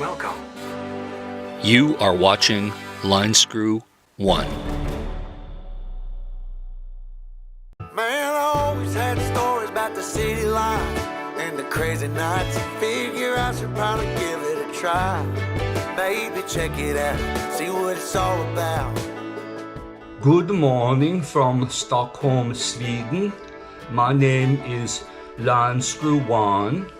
Welcome. You are watching Line Screw 1. Man, I always had stories about the city life and the crazy nights. Figure I should probably give it a try. Baby, check it out, see what it's all about. Good morning from Stockholm, Sweden. My name is Line Screw 1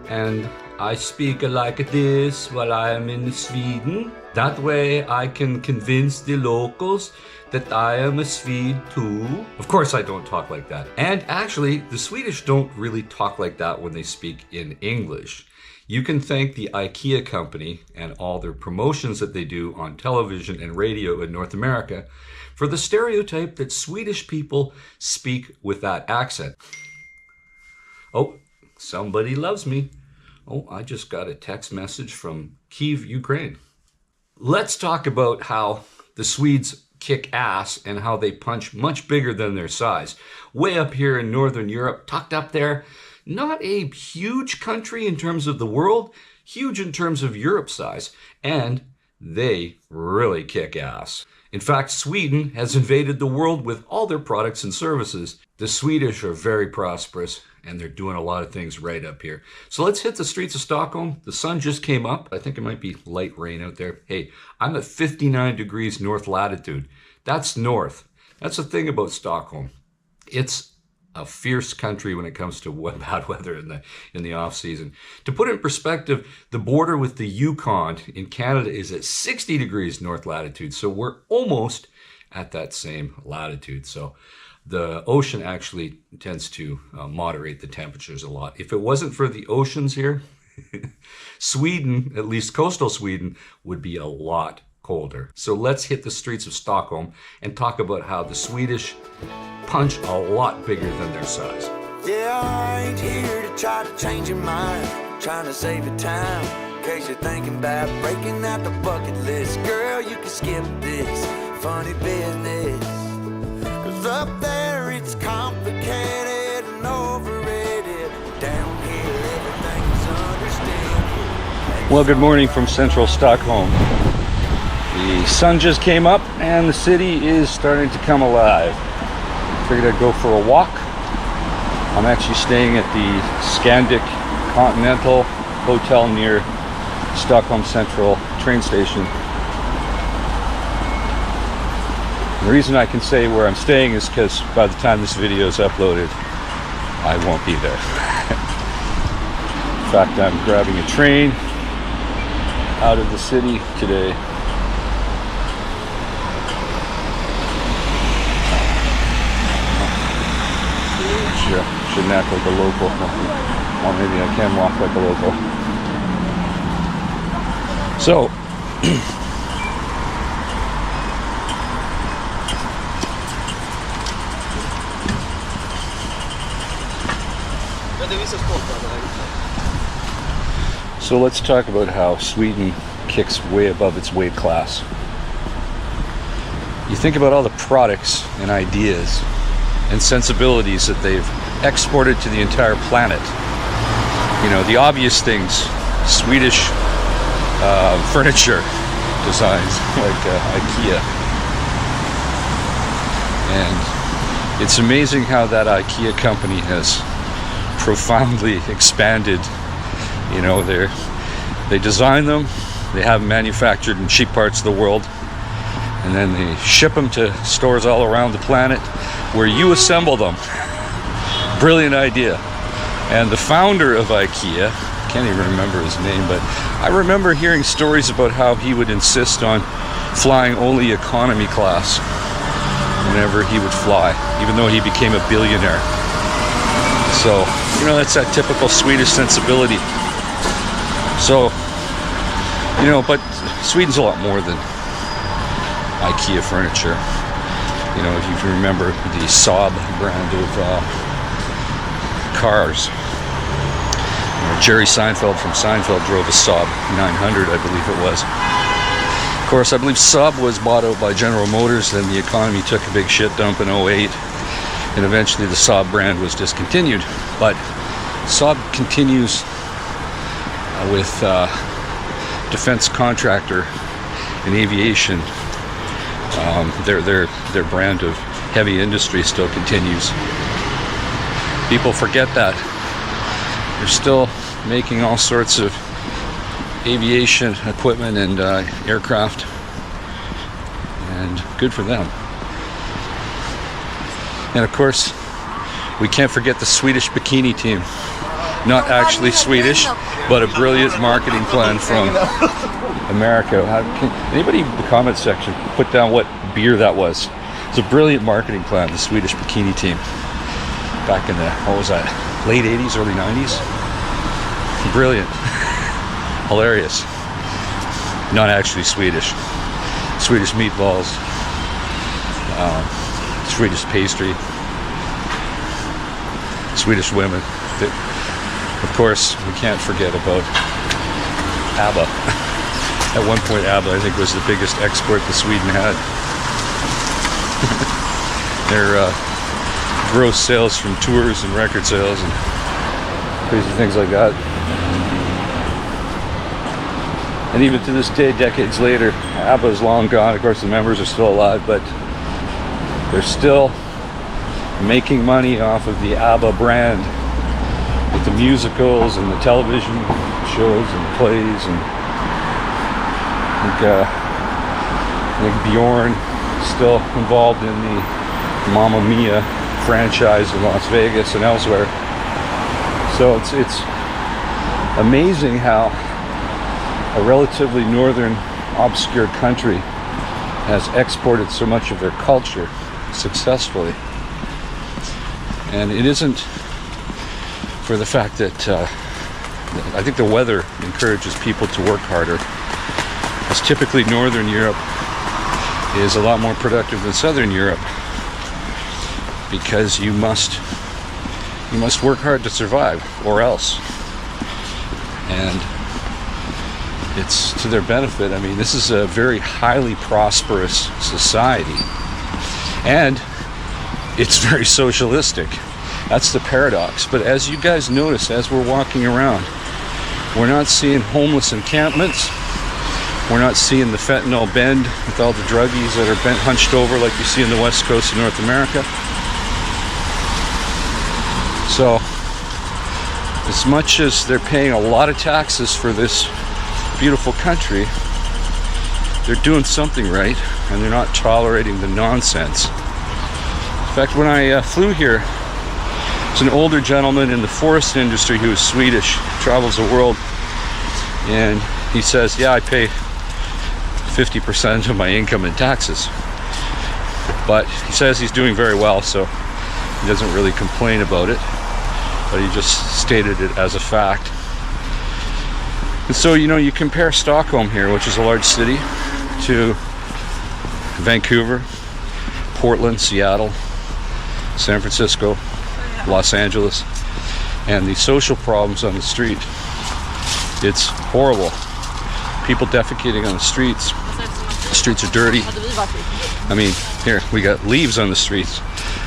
and I speak like this while I am in Sweden. That way I can convince the locals that I am a Swede too. Of course I don't talk like that. And actually, the Swedish don't really talk like that when they speak in English. You can thank the IKEA company and all their promotions that they do on television and radio in North America for the stereotype that Swedish people speak with that accent. Oh, somebody loves me. Oh, I just got a text message from Kyiv, Ukraine. Let's talk about how the Swedes kick ass and how they punch much bigger than their size. Way up here in Northern Europe, tucked up there, not a huge country in terms of the world, huge in terms of Europe size, and they really kick ass. In fact, Sweden has invaded the world with all their products and services. The Swedish are very prosperous and they're doing a lot of things right up here. So let's hit the streets of Stockholm. The sun just came up. I think it might be light rain out there. Hey, I'm at 59 degrees north latitude. That's north. That's the thing about Stockholm. It's a fierce country when it comes to bad weather in the off season. To put it in perspective, the border with the Yukon in Canada is at 60 degrees north latitude. So we're almost at that same latitude. So the ocean actually tends to moderate the temperatures a lot. If it wasn't for the oceans here, Sweden, at least coastal Sweden, would be a lot colder. So let's hit the streets of Stockholm and talk about how the Swedish punch a lot bigger than their size. Yeah, I ain't here to try to change your mind, trying to save your time, in case you're thinking about breaking out the bucket list. Girl, you can skip this funny business, 'cause up there it's complicated and overrated. Down here everything's understandable. Well, good morning from central Stockholm. The sun just came up and the city is starting to come alive. Figured I'd go for a walk. I'm actually staying at the Scandic Continental Hotel near Stockholm Central train station. The reason I can say where I'm staying is because by the time this video is uploaded, I won't be there. In fact, I'm grabbing a train out of the city today. Shouldn't act like a local. Or maybe I can walk like a local. So, so let's talk about how Sweden kicks way above its weight class. You think about all the products and ideas and sensibilities that they've exported to the entire planet. You know, the obvious things, Swedish furniture designs like IKEA. And it's amazing how that IKEA company has profoundly expanded. You know, they design them, they have them manufactured in cheap parts of the world, and then they ship them to stores all around the planet where you assemble them. Brilliant idea. And the founder of IKEA, can't even remember his name, but I remember hearing stories about how he would insist on flying only economy class whenever he would fly, even though he became a billionaire. So, you know, that's that typical Swedish sensibility. So, you know, but Sweden's a lot more than IKEA furniture. You know, if you remember the SAAB brand of cars. You know, Jerry Seinfeld from Seinfeld drove a SAAB 900, I believe it was. Of course, I believe SAAB was bought out by General Motors, then the economy took a big shit dump in 2008, and eventually the SAAB brand was discontinued. But SAAB continues with defense contractor in aviation. Their brand of heavy industry still continues. People forget that. They're still making all sorts of aviation equipment and aircraft, and good for them. And of course, we can't forget the Swedish bikini team. Not actually Swedish, but a brilliant marketing plan from America. Anybody in the comment section put down what beer that was? It's a brilliant marketing plan, the Swedish bikini team. Back in the, what was that, late 80s, early 90s? Brilliant. Hilarious. Not actually Swedish. Swedish meatballs, Swedish pastry, Swedish women. Of course, we can't forget about ABBA. At one point, ABBA, I think, was the biggest export that Sweden had. Their gross sales from tours and record sales and crazy things like that. And even to this day, decades later, ABBA is long gone. Of course, the members are still alive, but they're still making money off of the ABBA brand with the musicals and the television shows and plays. And I think Bjorn is still involved in the Mamma Mia franchise in Las Vegas and elsewhere. So it's amazing how a relatively northern, obscure country has exported so much of their culture successfully. And it isn't for the fact that I think the weather encourages people to work harder, as typically Northern Europe is a lot more productive than Southern Europe, because you must work hard to survive, or else. And it's to their benefit. I mean, this is a very highly prosperous society, and it's very socialistic. That's the paradox. But as you guys notice, as we're walking around, we're not seeing homeless encampments. We're not seeing the fentanyl bend with all the druggies that are bent hunched over like you see in the west coast of North America. So, as much as they're paying a lot of taxes for this beautiful country, they're doing something right, and they're not tolerating the nonsense. In fact, when I flew here, there's an older gentleman in the forest industry who is Swedish, travels the world, and he says, yeah, I pay 50% of my income in taxes. But he says he's doing very well, so he doesn't really complain about it, but he just stated it as a fact. And so, you know, you compare Stockholm here, which is a large city, to Vancouver, Portland, Seattle, San Francisco, Los Angeles, and the social problems on the street. It's horrible. People defecating on the streets. The streets are dirty. I mean, here, we got leaves on the streets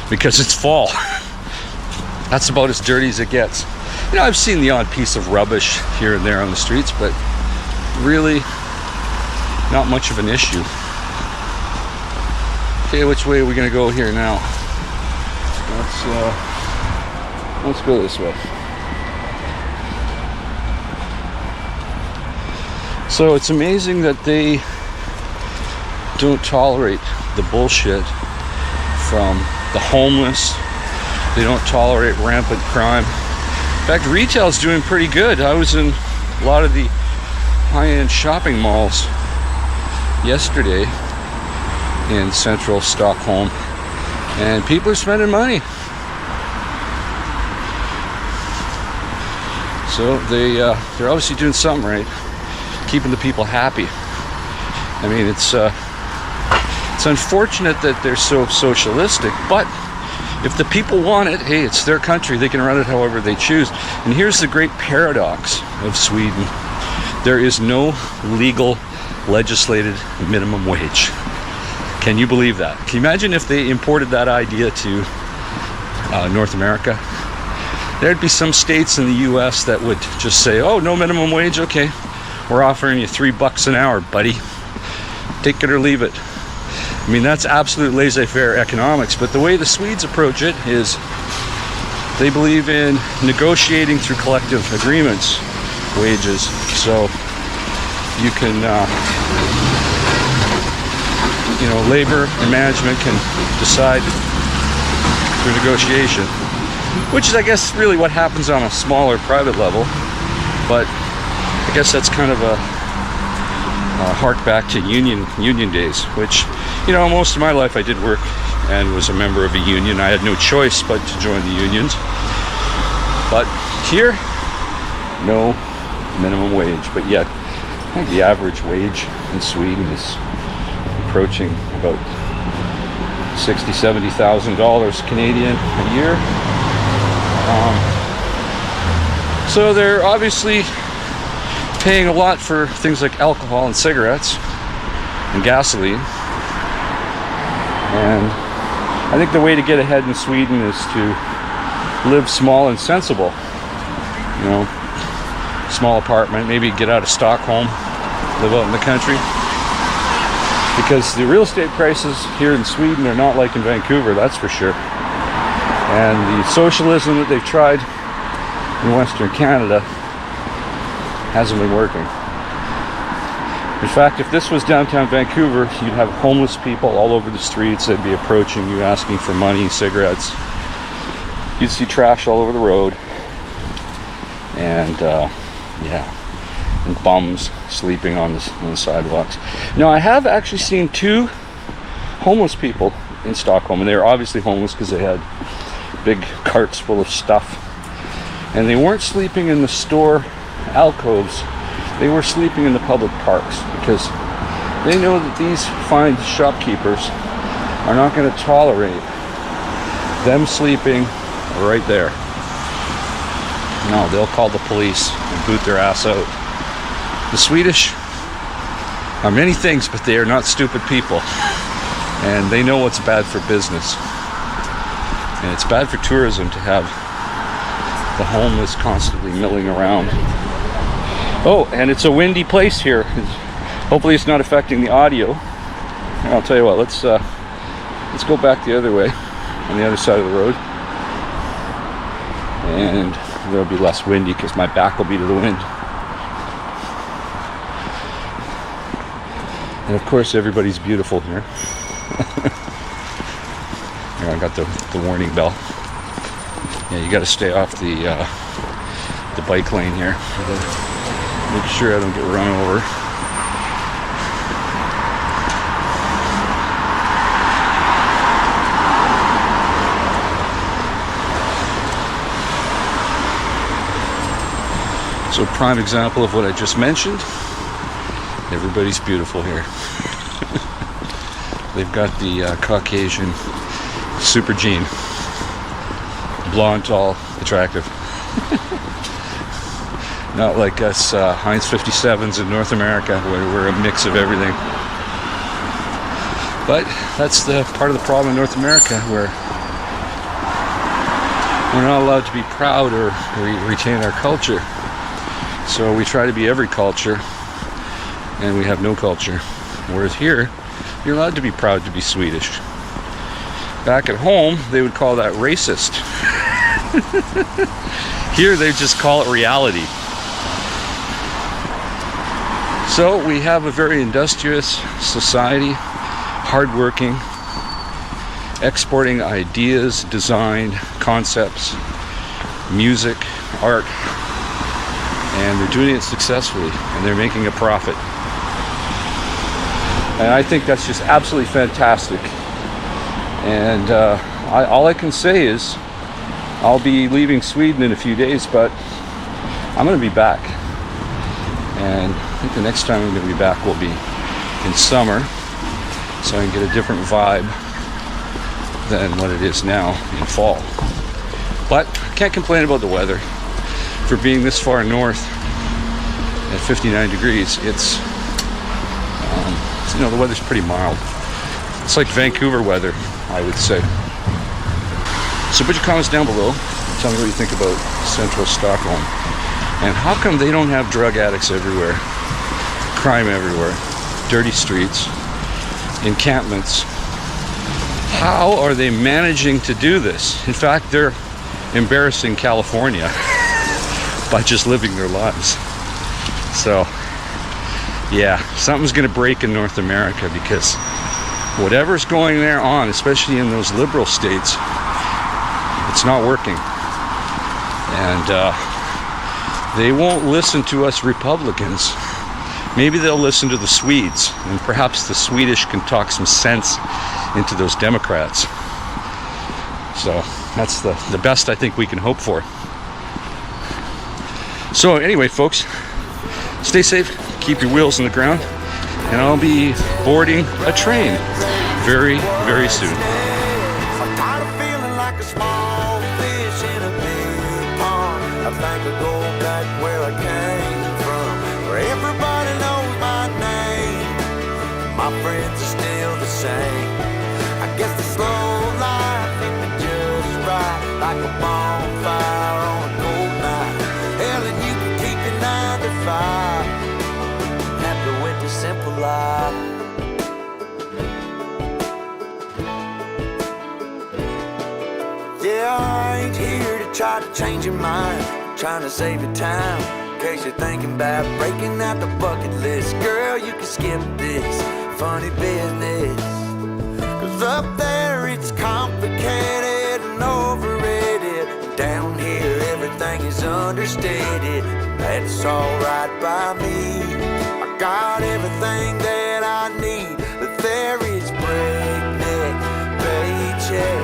because it's fall. That's about as dirty as it gets. You know, I've seen the odd piece of rubbish here and there on the streets, but really not much of an issue. Okay, which way are we gonna go here now? Let's go this way. So it's amazing that they don't tolerate the bullshit from the homeless. They don't tolerate rampant crime. In fact, retail's doing pretty good. I was in a lot of the high-end shopping malls yesterday in central Stockholm, and people are spending money. So they're obviously doing something right, keeping the people happy. I mean, it's unfortunate that they're so socialistic, but if the people want it, hey, it's their country. They can run it however they choose. And here's the great paradox of Sweden. There is no legal legislated minimum wage. Can you believe that? Can you imagine if they imported that idea to North America? There'd be some states in the US that would just say, oh, no minimum wage, okay. we're offering you $3 an hour, buddy. Take it or leave it. I mean, that's absolute laissez-faire economics, but the way the Swedes approach it is they believe in negotiating through collective agreements, wages. So you can, labor and management can decide through negotiation, which is, I guess, really what happens on a smaller private level. But I guess that's kind of a hark back to union days, which, most of my life I did work and was a member of a union. I had no choice but to join the unions. But here, no minimum wage. But yet, I think the average wage in Sweden is approaching about $60,000-$70,000 Canadian a year. So they're obviously paying a lot for things like alcohol and cigarettes and gasoline. And I think the way to get ahead in Sweden is to live small and sensible. Small apartment, maybe get out of Stockholm, live out in the country. Because the real estate prices here in Sweden are not like in Vancouver, that's for sure. And the socialism that they've tried in Western Canada hasn't been working. In fact, if this was downtown Vancouver, you'd have homeless people all over the streets. They'd be approaching you, asking for money, cigarettes. You'd see trash all over the road. And, and bums sleeping on the sidewalks. Now, I have actually seen 2 homeless people in Stockholm, and they were obviously homeless because they had big carts full of stuff. And they weren't sleeping in the store alcoves. They were sleeping in the public parks because they know that these fine shopkeepers are not going to tolerate them sleeping right there. No, they'll call the police and boot their ass out. The Swedish are many things, but they are not stupid people. And they know what's bad for business. And it's bad for tourism to have the homeless constantly milling around. Oh, and it's a windy place here. Hopefully it's not affecting the audio. And I'll tell you what, let's go back the other way, on the other side of the road. And there'll be less windy because my back will be to the wind. And of course everybody's beautiful here. Here, I got the warning bell. Yeah, you got to stay off the bike lane here. Make sure I don't get run over. So, prime example of what I just mentioned. Everybody's beautiful here. They've got the Caucasian super gene. Blonde, tall, attractive. Not like us Heinz 57s in North America, where we're a mix of everything. But that's the part of the problem in North America, where we're not allowed to be proud or retain our culture. So we try to be every culture, and we have no culture. Whereas here, you're allowed to be proud to be Swedish. Back at home, they would call that racist. Here, they just call it reality. So we have a very industrious society, hardworking, exporting ideas, design, concepts, music, art, and they're doing it successfully, and they're making a profit. And I think that's just absolutely fantastic. And all I can say is I'll be leaving Sweden in a few days, but I'm going to be back. And I think the next time I'm going to be back will be in summer, so I can get a different vibe than what it is now in fall. But I can't complain about the weather. For being this far north at 59 degrees, it's the weather's pretty mild. It's like Vancouver weather, I would say. So put your comments down below. Tell me what you think about central Stockholm. And how come they don't have drug addicts everywhere? crime everywhere, dirty streets, encampments. How are they managing to do this? In fact, they're embarrassing California by just living their lives. So, yeah, something's gonna break in North America, because whatever's going there on, especially in those liberal states, it's not working. And they won't listen to us Republicans. Maybe they'll listen to the Swedes, and perhaps the Swedish can talk some sense into those Democrats. So that's the best I think we can hope for. So anyway, folks, stay safe, keep your wheels on the ground, and I'll be boarding a train very, very soon. I'm tired of feeling like a small fish in a big pond. I think I'll go back where I came from, where everybody knows my name. My friends are still the same. I guess the slow life hit me just right, like a bonfire on a cold night. Hell, and you can keep your 9 to 5, happy with the simple life. Yeah, I ain't here to try to change your mind, trying to save your time, in case you're thinking about breaking out the bucket list. Girl, you can skip this funny business, 'cause up there it's complicated and overrated. Down here everything is understated. That's alright by me. I got everything that I need, but there is breakneck, paycheck,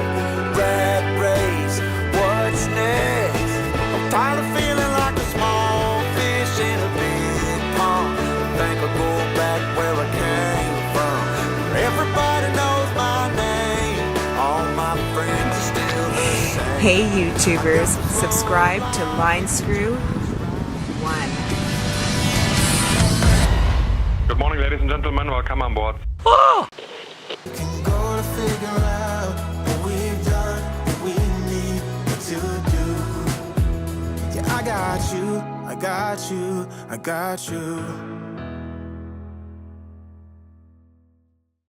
rat race. What's next? I'm tired of feeling like a small fish in a big pond. I think I'll go back where I came from, where everybody knows my name. All my friends are still the same. Hey YouTubers, subscribe to Line Screw 1. Good morning, ladies and gentlemen. Welcome on board. Gonna figure out what we've done, what we need to do. Yeah, I got you, I got you, I got you.